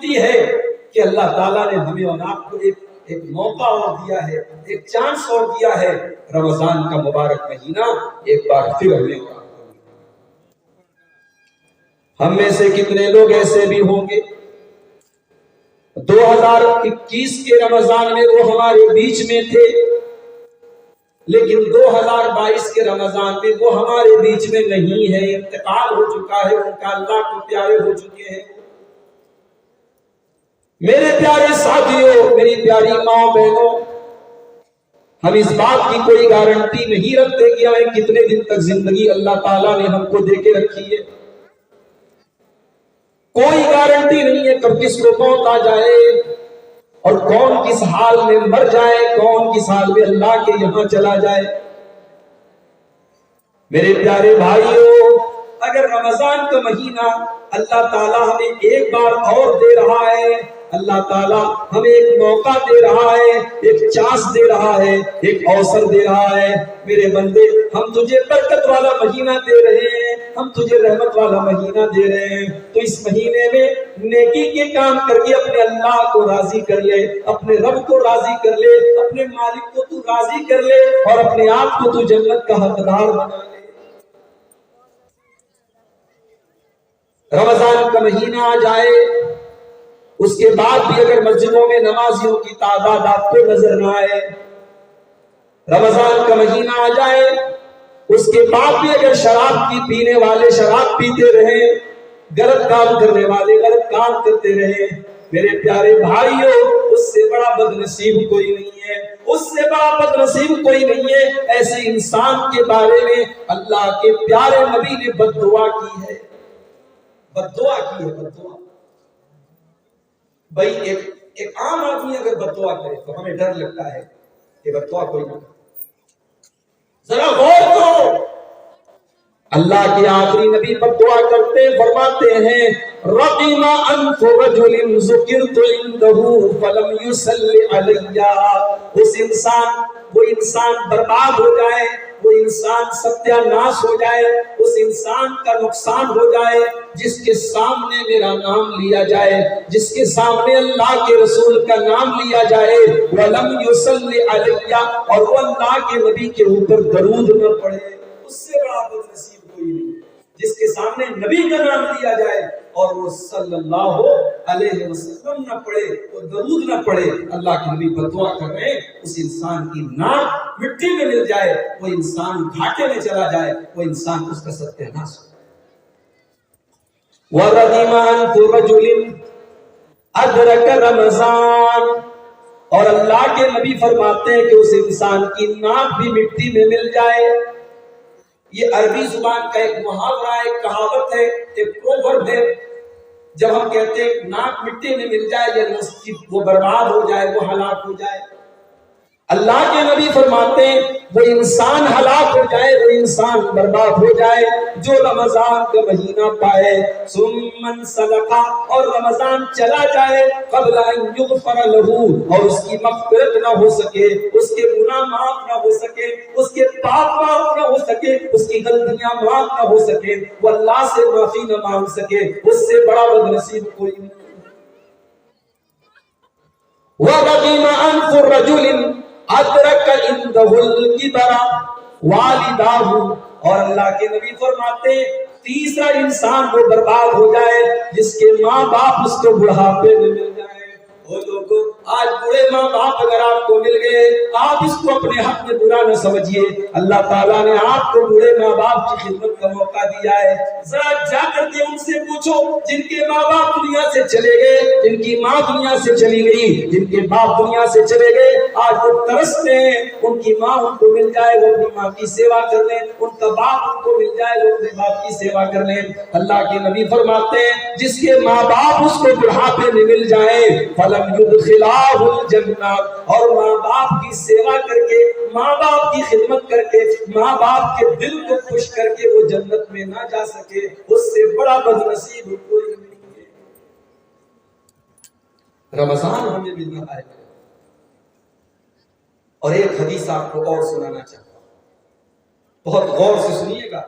ملتی ہے کہ اللہ تعالیٰ نے ہمیں اور آپ کو ایک موقع اور دیا ہے، ایک چانس اور دیا ہے۔ رمضان کا مبارک مہینہ ایک بار پھر ہمیں، ہم میں سے کتنے لوگ ایسے بھی ہوں گے 2021 کے رمضان میں وہ ہمارے بیچ میں تھے، لیکن 2022 کے رمضان میں وہ ہمارے بیچ میں نہیں ہے، انتقال ہو چکا ہے، ان کا اللہ کو پیارے ہو چکے ہیں۔ میرے پیارے ساتھیوں، میری پیاری ماں بہنوں، ہم اس بات کی کوئی گارنٹی نہیں رکھتے کہ ہمیں کتنے دن تک زندگی اللہ تعالیٰ نے ہم کو دے کے رکھی ہے۔ کوئی گارنٹی نہیں ہے کب کس کو موت آ جائے اور کون کس حال میں مر جائے، کون کس حال میں اللہ کے یہاں چلا جائے۔ میرے پیارے بھائیوں، اگر رمضان کا مہینہ اللہ تعالیٰ ہمیں ایک بار اور دے رہا ہے، اللہ تعالیٰ ہمیں ایک موقع دے رہا ہے، ایک چانس دے رہا ہے، ایک اوسر دے رہا ہے، میرے بندے ہم تجھے برکت والا مہینہ دے رہے ہیں، ہم تجھے رحمت والا مہینہ دے رہے ہیں، تو اس مہینے میں نیکی کے کام کر کے اپنے اللہ کو راضی کر لے، اپنے رب کو راضی کر لے، اپنے مالک کو تو راضی کر لے اور اپنے آپ کو تو جنت کا حقدار بنا لے۔ رمضان کا مہینہ آ جائے، اس کے بعد بھی اگر مسجدوں میں نمازیوں کی تعداد آپ کو نظر نہ آئے، رمضان کا مہینہ آ جائے اس کے بعد بھی اگر شراب کی پینے والے شراب پیتے رہیں، غلط کام کرنے والے غلط کام کرتے رہیں، میرے پیارے بھائیوں، اس سے بڑا بد نصیب کوئی نہیں ہے، اس سے بڑا بد نصیب کوئی نہیں ہے۔ ایسے انسان کے بارے میں اللہ کے پیارے نبی نے بد دعا کی ہے، بد دعا کی ہے، بد دعا۔ بھائی ایک عام آدمی اگر بد دعا کرے تو ہمیں ڈر لگتا ہے کہ بد دعا کوئی نہ کرے، ذرا غور کرو، اللہ کے آخری نبی بد دعا کرتے فرماتے ہیں رَقِمَ أَنْفُ رَجُلٍ ذُكِرْتُ عِنْدَهُ فَلَمْ يُصَلِّ عَلَيَّ، وہ انسان برباد ہو جائے، وہ انسان ستیہ ناش ہو جائے، اس انسان کا نقصان ہو جائے جس کے سامنے میرا نام لیا جائے، جس کے سامنے اللہ کے رسول کا نام لیا جائے، وَلَمْ يُصَلِّ عَلَيَّ، اور وہ اللہ کے نبی کے اوپر درود نہ پڑھے، اس سے بڑا بد نصیب کوئی نہیں۔ جس کے سامنے نبی کا نام لیا جائے اور وہ صلی اللہ علیہ وسلم نہ پڑھے، وہ درود نہ پڑھے، اللہ کے نبی بد دعا کر رہے ہیں، اس انسان کی ناک مٹی میں مل جائے، وہ انسان گھاٹے میں چلا جائے، وہ انسان اس کا ستیہ ناش ہو۔ وَرَغِمَ أَنْفُ رَجُلٍ أَدْرَكَ رَمَضَانَ، اور اللہ کے نبی فرماتے ہیں کہ اس انسان کی ناک بھی مٹی میں مل جائے۔ یہ عربی زبان کا ایک محاورہ ہے، ایک کہاوت ہے، ایک پروورب ہے۔ جب ہم کہتے ہیں ناک مٹی میں مل جائے یعنی وہ برباد ہو جائے، وہ ہلاک ہو جائے، اللہ کے نبی فرماتے ہیں وہ انسان ہلاک ہو جائے، وہ انسان برباد ہو جائے جو رمضان کا مہینہ پائے، ثم انسلخ، اور رمضان چلا جائے قبل ان یغفر له، اور اس کی مغفرت نہ ہو سکے، اس کے گناہ معاف نہ ہو سکے، اس کے پاپ معاف نہ ہو سکے، اس کی غلطیاں معاف نہ ہو سکے، وہ اللہ سے معافی نہ مانگ سکے، اس سے بڑا بد نصیب کوئی نہیں۔ وَرَغِمَ أَنْفُ رَجُلٍ أَدْرَكَ عِنْدَهُ الْكِبَرَ وَالِدَاهُ، اور اللہ کے نبی فرماتے ہیں تیسرا انسان وہ برباد ہو جائے جس کے ماں باپ اس کو بڑھاپے میں مل جائے۔ وہ لوگوں، آج بڑے ماں باپ اگر آپ کو مل گئے، آپ اس کو اپنے حق میں برا نہ سمجھیے، اللہ تعالیٰ نے آپ کو بڑے ماں باپ کی خدمت کا موقع دیا ہے۔ ذرا جا کر کے ان سے پوچھو جن کے ماں باپ دنیا سے چلے گئے، جن کی ماں دنیا سے چلی گئی، جن کے باپ دنیا سے چلے گئے، آج وہ ترستے ہیں ان کی ماں ان کو مل جائے، وہ اپنی ماں کی سیوا کر لیں، ان کا باپ ان کو مل جائے، وہ اپنے باپ کی سیوا کر لیں۔ اللہ کے نبی فرماتے ہیں جس کے ماں باپ اس کو بڑھاپے میں مل جائے فَلَمْ يُدْخِلَاهُ الْجَنَّةَ، اور ماں باپ کی سیوا کر کے، ماں باپ کی خدمت کر کے، ماں باپ کے دل کو خوش کر کے وہ جنت میں نہ جا سکے، اس سے بڑا بد نصیب کوئی نہیں ہے۔ رمضان ہمیں مل رہا ہے، اور ایک حدیث آپ کو اور سنانا چاہتا ہوں، بہت غور سے سنیے گا،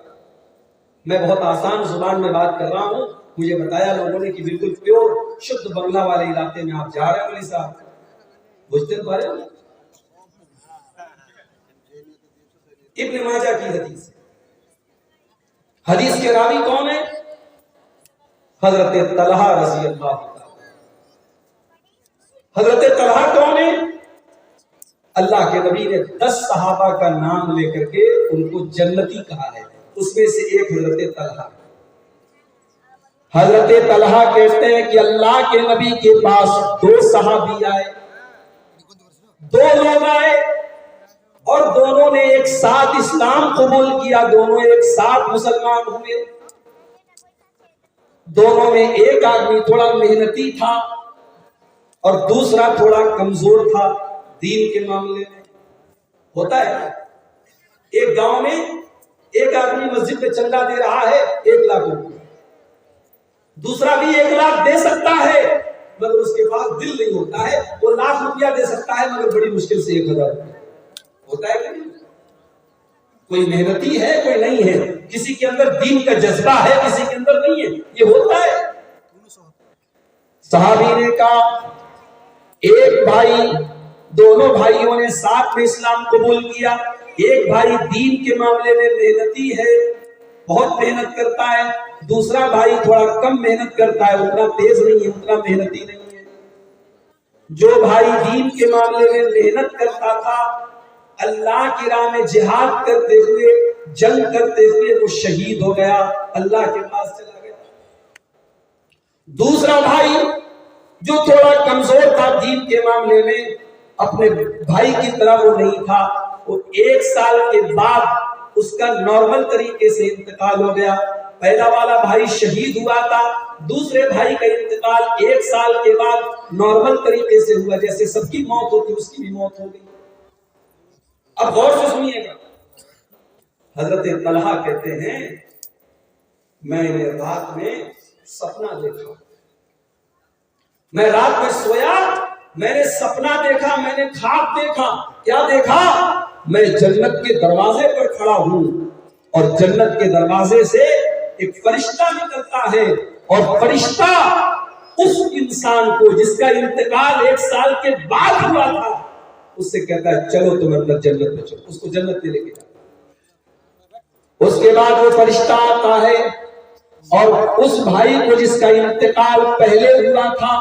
میں بہت آسان زبان میں بات کر رہا ہوں، مجھے بتایا لوگوں نے کہ بالکل پیور شدھ بنگلہ والے علاقے میں آپ جا رہے ہیں مولوی صاحب، بجھتے پا رہے ہو؟ ابن ماجہ کی حدیث، حدیث کے راوی کون ہے؟ حضرت طلحہ رضی اللہ عنہ۔ حضرت طلحہ کون ہے؟ اللہ کے نبی نے 10 صحابہ کا نام لے کر کے ان کو جنتی کہا ہے، اس میں سے ایک حضرت طلحہ۔ حضرت طلحہ کہتے ہیں کہ اللہ کے نبی کے پاس 2 صحابی آئے، 2 لوگ آئے اور دونوں نے ایک ساتھ اسلام قبول کیا، دونوں ایک ساتھ مسلمان ہوئے۔ دونوں میں ایک آدمی تھوڑا محنتی تھا اور دوسرا تھوڑا کمزور تھا دین کے معاملے میں۔ ہوتا ہے ایک گاؤں میں ایک آدمی مسجد میں چندہ دے رہا ہے 1 لاکھ روپے، دوسرا بھی 1 لاکھ دے سکتا ہے مگر اس کے پاس دل نہیں ہوتا ہے، وہ 1 لاکھ روپیہ دے سکتا ہے مگر بڑی مشکل سے 1000 روپیہ۔ ہوتا ہے کہ نہیں؟ کوئی محنتی ہے کوئی نہیں ہے، کسی کے اندر دین کا جذبہ ہے کسی کے اندر نہیں ہے، یہ ہوتا ہے۔ صحابی نے کہا ایک بھائی، دونوں بھائیوں نے ساتھ میں اسلام قبول کیا، ایک بھائی دین کے معاملے میں محنتی ہے، بہت محنت کرتا ہے، دوسرا بھائی تھوڑا کم محنت کرتا ہے، اتنا تیز نہیں ہے، اتنا محنتی نہیں ہے۔ جو بھائی دین کے معاملے میں محنت کرتا تھا، اللہ کی راہ میں جہاد کرتے ہوئے، جنگ کرتے ہوئے وہ شہید ہو گیا، اللہ کے پاس چلا گیا۔ دوسرا بھائی جو تھوڑا کمزور تھا دین کے معاملے میں، اپنے بھائی کی طرح وہ نہیں تھا، وہ 1 سال کے بعد اس کا نارمل طریقے سے انتقال ہو گیا۔ پہلا والا بھائی شہید ہوا تھا، دوسرے بھائی کا انتقال 1 سال کے بعد نارمل طریقے سے ہوا، جیسے سب کی موت ہوتی اس کی بھی موت ہو گئی۔ اب غور سے سنیے گا، حضرت طلحہ کہتے ہیں میں نے رات میں سپنا دیکھا، میں رات میں سویا، میں نے سپنا دیکھا، میں نے خواب دیکھا۔ کیا دیکھا؟ میں جنت کے دروازے پر کھڑا ہوں اور جنت کے دروازے سے ایک فرشتہ نکلتا ہے اور فرشتہ اس انسان کو جس کا انتقال 1 سال کے بعد ہوا تھا اس سے کہتا ہے چلو تم اندر جنت میں چلو، اس کو جنت میں لے کے جاتا۔ اس کے بعد وہ فرشتہ آتا ہے اور اس بھائی کو جس کا انتقال پہلے ہوا تھا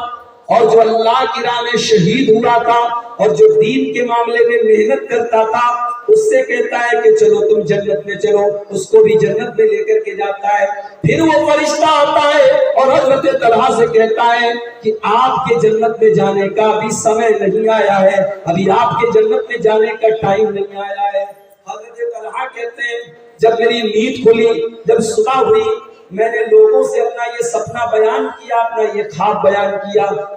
اور جو اللہ کی راہ میں شہید ہوا تھا اور جو دین کے معاملے میں محنت کرتا تھا، اس سے کہتا ہے کہ چلو تم جنت میں چلو، اس کو بھی جنت میں لے کر کے جاتا ہے۔ پھر وہ فرشتہ آتا ہے اور حضرت طلحہ سے کہتا ہے کہ آپ کے جنت میں جانے کا ابھی سمے نہیں آیا ہے، ابھی آپ کے جنت میں جانے کا ٹائم نہیں آیا ہے۔ حضرت طلحہ کہتے ہیں جب میری نیند کھلی، جب صبح ہوئی، میں نے لوگوں سے اپنا یہ سپنا بیان کیا، اپنا یہ خواب بیان کیا،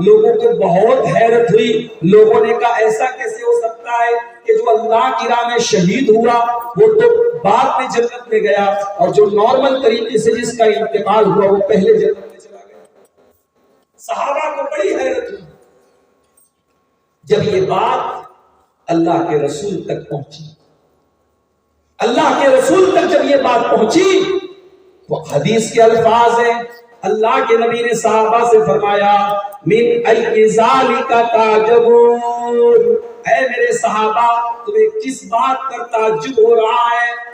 لوگوں کو بہت حیرت ہوئی۔ لوگوں نے کہا ایسا کیسے ہو سکتا ہے کہ جو اللہ کی راہ میں شہید ہوا وہ تو بعد میں جنت میں گیا اور جو نارمل طریقے سے جس کا انتقال ہوا وہ پہلے جنت میں چلا گیا۔ صحابہ کو بڑی حیرت ہوئی۔ جب یہ بات اللہ کے رسول تک پہنچی، اللہ کے رسول تک جب یہ بات پہنچی تو حدیث کے الفاظ ہیں، اللہ کے نبی نے صحابہ سے فرمایا من ای ذالک تعجبون، اے میرے صحابہ تمہیں کس بات پر تعجب ہو رہا ہے،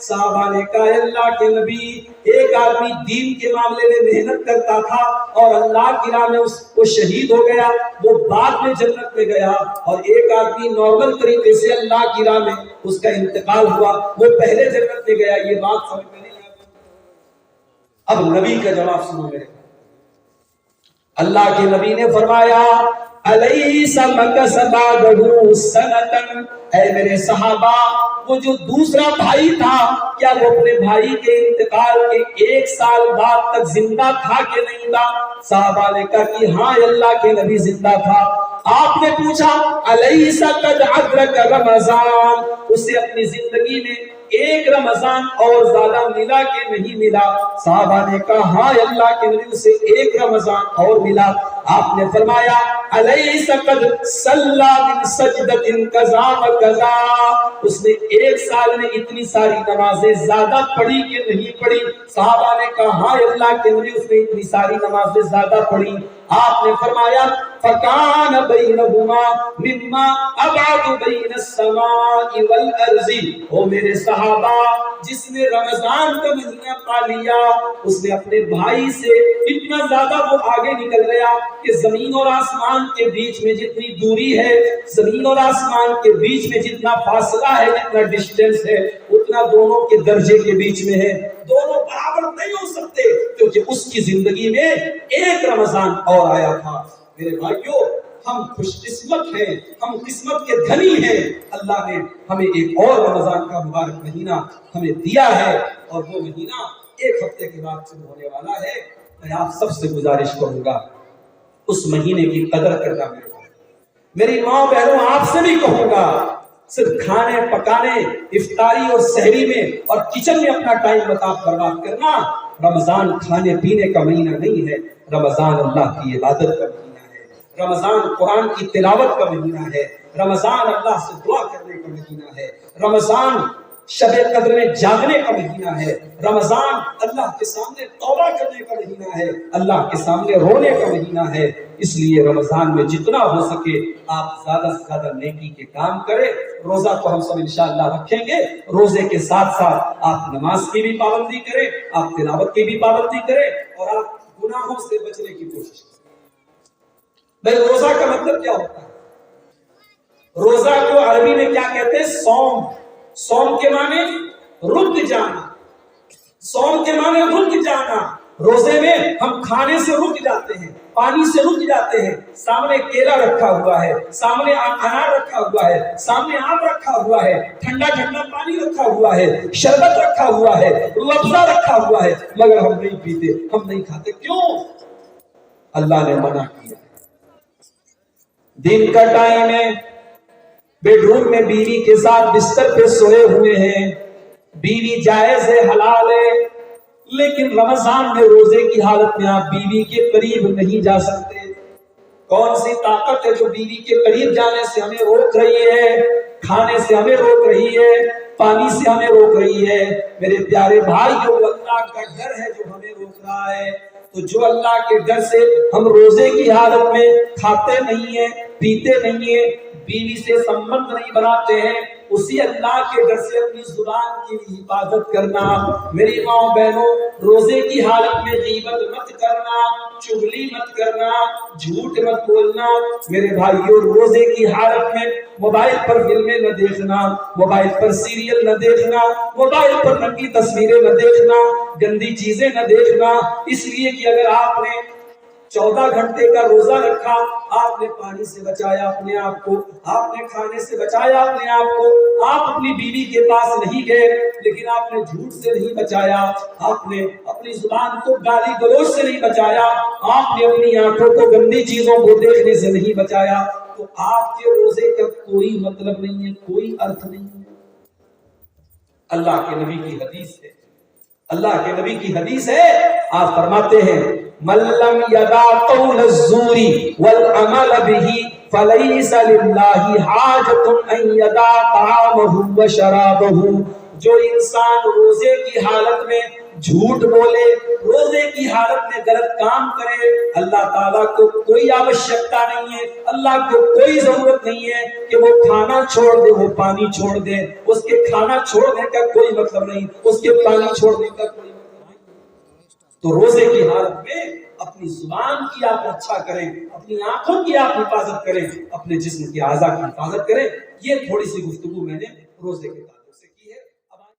صحابہ نے کہا اللہ کے نبی، ایک آدمی دین کے معاملے میں محنت کرتا تھا اور اللہ کی راہ میں وہ شہید ہو گیا، وہ بعد میں جنت میں گیا، اور ایک آدمی نارمل طریقے سے اللہ کی راہ میں اس کا انتقال ہوا، وہ پہلے جنت میں گیا۔ یہ بات سمجھ میں نہیں آتی۔ اب نبی کا جواب سنو میرے، اللہ کے نبی نے فرمایا الیس مکث بعدہ سنۃ، اے میرے صحابہ وہ جو دوسرا بھائی تھا کیا وہ اپنے بھائی کے انتقال کے 1 سال بعد تک زندہ تھا کہ نہیں تھا؟ صحابہ نے کہا کہ ہاں اللہ کے نبی زندہ تھا۔ آپ نے پوچھا الیس قد ادرک رمضان، اسے اپنی زندگی میں 1 رمضان اور زیادہ ملا کہ نہیں ملا؟ صحابہ نے کہا ہاں اللہ کے نبی، اسے 1 رمضان اور ملا۔ آپ نے فرمایا الیس قد صلی من سجدۃ کذا و کذا، اس نے ایک سال میں اتنی ساری نمازیں زیادہ پڑھی کہ نہیں پڑھی؟ صحابہ نے کہا ہاں اللہ کے نبی، اس نے اتنی ساری نمازیں زیادہ پڑھی۔ آپ نے فرمایا فکان بینہما مما ابعد بین السماء والارض، او میرے صحابہ، جس نے رمضان کا مہینہ پا لیا اس نے اپنے بھائی سے اتنا زیادہ وہ آگے نکل گیا کہ زمین اور آسمان کے بیچ میں جتنی دوری ہے، زمین اور آسمان کے بیچ میں جتنا فاصلہ ہے، جتنا ڈسٹینس ہے، اتنا دونوں کے درجے کے بیچ میں ہے۔ دونوں برابر نہیں ہو سکتے، کیونکہ اس کی زندگی میں ایک رمضان اور آیا تھا۔ میرے بھائیوں، ہم خوش قسمت ہیں، ہم قسمت کے دھنی ہیں، اللہ نے ہمیں ایک اور رمضان کا مبارک مہینہ ہمیں دیا ہے، اور وہ مہینہ ایک ہفتے کے بعد شروع ہونے والا ہے۔ میں آپ سب سے گزارش کروں گا اس مہینے کی قدر کرنا، میری ماں بہنوں آپ سے بھی کہوں گا، صرف کھانے پکانے، افطاری اور سحری میں اور کچن میں اپنا ٹائم برباد کرنا۔ رمضان کھانے پینے کا مہینہ نہیں ہے، رمضان اللہ کی عبادت کا مہینہ ہے، رمضان قرآن کی تلاوت کا مہینہ ہے، رمضان اللہ سے دعا کرنے کا مہینہ ہے، رمضان شب قدر میں جاگنے کا مہینہ ہے، رمضان اللہ کے سامنے توبہ کرنے کا مہینہ ہے، اللہ کے سامنے رونے کا مہینہ ہے۔ اس لیے رمضان میں جتنا ہو سکے آپ زیادہ سے زیادہ نیکی کے کام کریں۔ روزہ تو ہم سب انشاءاللہ رکھیں گے، روزے کے ساتھ ساتھ آپ نماز کی بھی پابندی کریں، آپ تلاوت کی بھی پابندی کریں، اور آپ گناہوں سے بچنے کی کوشش کریں۔ بھائی روزہ کا مطلب کیا ہوتا ہے؟ روزہ کو عربی میں کیا کہتے ہیں؟ صوم۔ صوم کے معنی رک جانا، صوم کے معنی رک جانا۔ روزے میں ہم کھانے سے رک جاتے ہیں، پانی سے رک جاتے ہیں، سامنے کیلا رکھا ہوا ہے، سامنے انار رکھا ہوا ہے، سامنے آم رکھا ہوا ہے، ٹھنڈا ٹھنڈا پانی رکھا ہوا ہے، شربت رکھا ہوا ہے، روح افزا رکھا ہوا ہے، مگر ہم نہیں پیتے، ہم نہیں کھاتے۔ کیوں؟ اللہ نے منع کیا۔ دن کا ٹائم ہے، بیڈ روم میں بیوی کے ساتھ بستر پہ سوئے ہوئے ہیں، بیوی جائز ہے، حلال ہے، لیکن رمضان میں روزے کی حالت میں آپ بیوی کے قریب نہیں جا سکتے۔ کون سی طاقت ہے جو بیوی کے قریب جانے سے ہمیں روک رہی ہے؟ کھانے سے ہمیں روک رہی ہے، پانی سے ہمیں روک رہی ہے۔ میرے پیارے بھائیو، اللہ کا ڈر ہے جو ہمیں روک رہا ہے۔ تو جو اللہ کے ڈر سے ہم روزے کی حالت میں کھاتے نہیں ہیں، پیتے نہیں ہیں، بیوی سے سمبند نہیں بناتے ہیں، اسی اللہ کے ڈر سے اپنی زبان کی حفاظت کرنا۔ میری ماں بہنوں، روزے کی حالت میں غیبت مت کرنا، چغلی مت کرنا، جھوٹ مت بولنا۔ میرے بھائیوں، روزے کی حالت میں موبائل پر فلمیں نہ دیکھنا، موبائل پر سیریل نہ دیکھنا، موبائل پر ننگی تصویریں نہ دیکھنا، گندی چیزیں نہ دیکھنا۔ اس لیے کہ اگر آپ نے 14 گھنٹے کا روزہ رکھا، آپ نے پانی سے بچایا اپنے آپ کو، آپ نے کھانے سے بچایا اپنے آپ کو، آپ اپنی بیوی کے پاس نہیں گئے، لیکن آپ نے جھوٹ سے نہیں بچایا، آپ نے اپنی زبان کو گالی گلوچ سے نہیں بچایا، آپ نے اپنی آنکھوں کو گندی چیزوں کو دیکھنے سے نہیں بچایا، تو آپ کے روزے کا کوئی مطلب نہیں ہے، کوئی ارتھ نہیں ہے۔ اللہ کے نبی کی حدیث ہے، اللہ کے نبی کی حدیث ہے، آپ فرماتے ہیں من لم یدع قول الزور والعمل به فلیس للہ حاجۃ ان یدع طعامہ وشرابہ۔ جو انسان روزے کی حالت میں جھوٹ بولے، روزے کی حالت میں غلط کام کرے، اللہ تعالیٰ کو کوئی آوشکتا نہیں ہے، اللہ کو کوئی ضرورت نہیں ہے کہ وہ کھانا چھوڑ دے، وہ پانی چھوڑ دے۔ اس کے کھانا چھوڑنے کا کوئی مطلب نہیں، اس کے پانی چھوڑنے کا کوئی مطلب نہیں۔ تو روزے کی حالت میں اپنی زبان کی آپ اچھا کریں، اپنی آنکھوں کی آپ حفاظت کریں، اپنے جسم کی اعضاء کی حفاظت کریں۔ یہ تھوڑی سی گفتگو میں نے روزے کے بعد